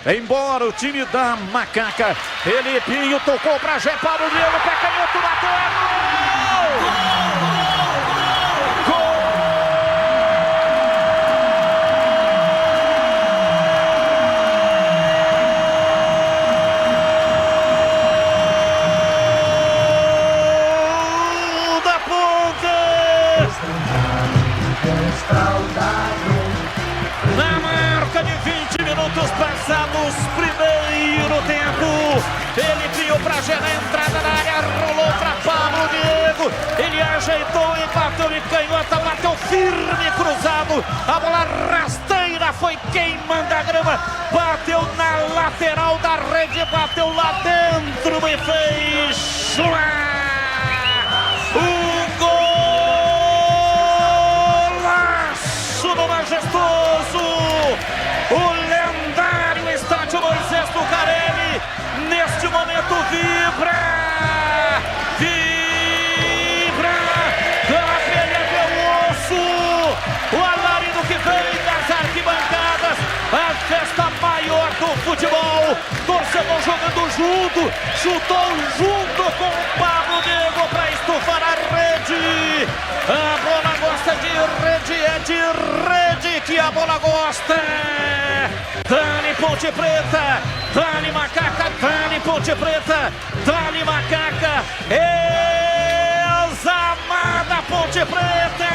embora o time da Macaca. Felipinho tocou para Jé Pablo Diego, pé canhoto, bateu, na marca de 20 minutos passados, primeiro tempo. Felipinho pra Gé na entrada da área, rolou pra Pablo Diego. Ele ajeitou e bateu de canhota, bateu firme, cruzado. A bola rasteira foi queimando a grama, bateu na lateral da rede, bateu lá dentro e fez no majestoso, o lendário estádio Moisés Lucarelli, neste momento vibra, pela pele até o osso, o alarido que vem das arquibancadas, a festa maior do futebol, torcedor jogando junto, chutou junto com o Pablo Diego para estufar a rede. A bola gosta de rede, é de rede que a bola gosta. Dani Ponte Preta, Dani Macaca, Dani Ponte Preta, Dani Macaca, examada Ponte Preta.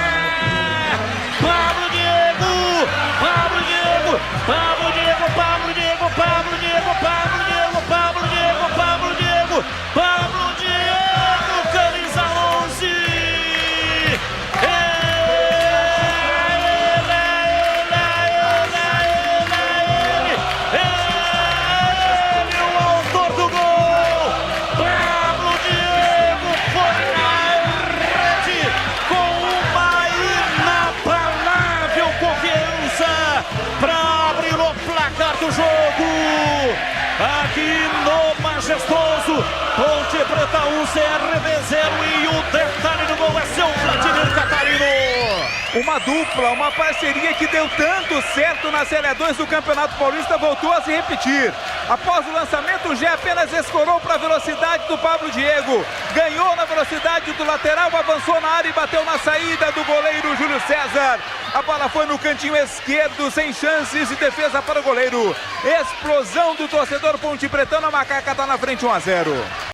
Pablo Diego, Pablo Diego, Pablo Diego, Pablo Diego, Pablo Diego, Pablo Diego, Pablo Diego, Pablo Diego, Pablo Diego, camisa 11. Do jogo, aqui no majestoso, Ponte Preta 1, CRB 0 e o detalhe do gol é seu Vladimir Catarino. Uma dupla, uma parceria que deu tanto certo na Série 2 do Campeonato Paulista voltou a se repetir. Após o lançamento, o Gé apenas escorou para a velocidade do Pablo Diego. Ganhou na velocidade do lateral, avançou na área e bateu na saída do goleiro Júlio César. A bola foi no cantinho esquerdo, sem chances de defesa para o goleiro. Explosão do torcedor Ponte Pretano, a Macaca está na frente 1-0.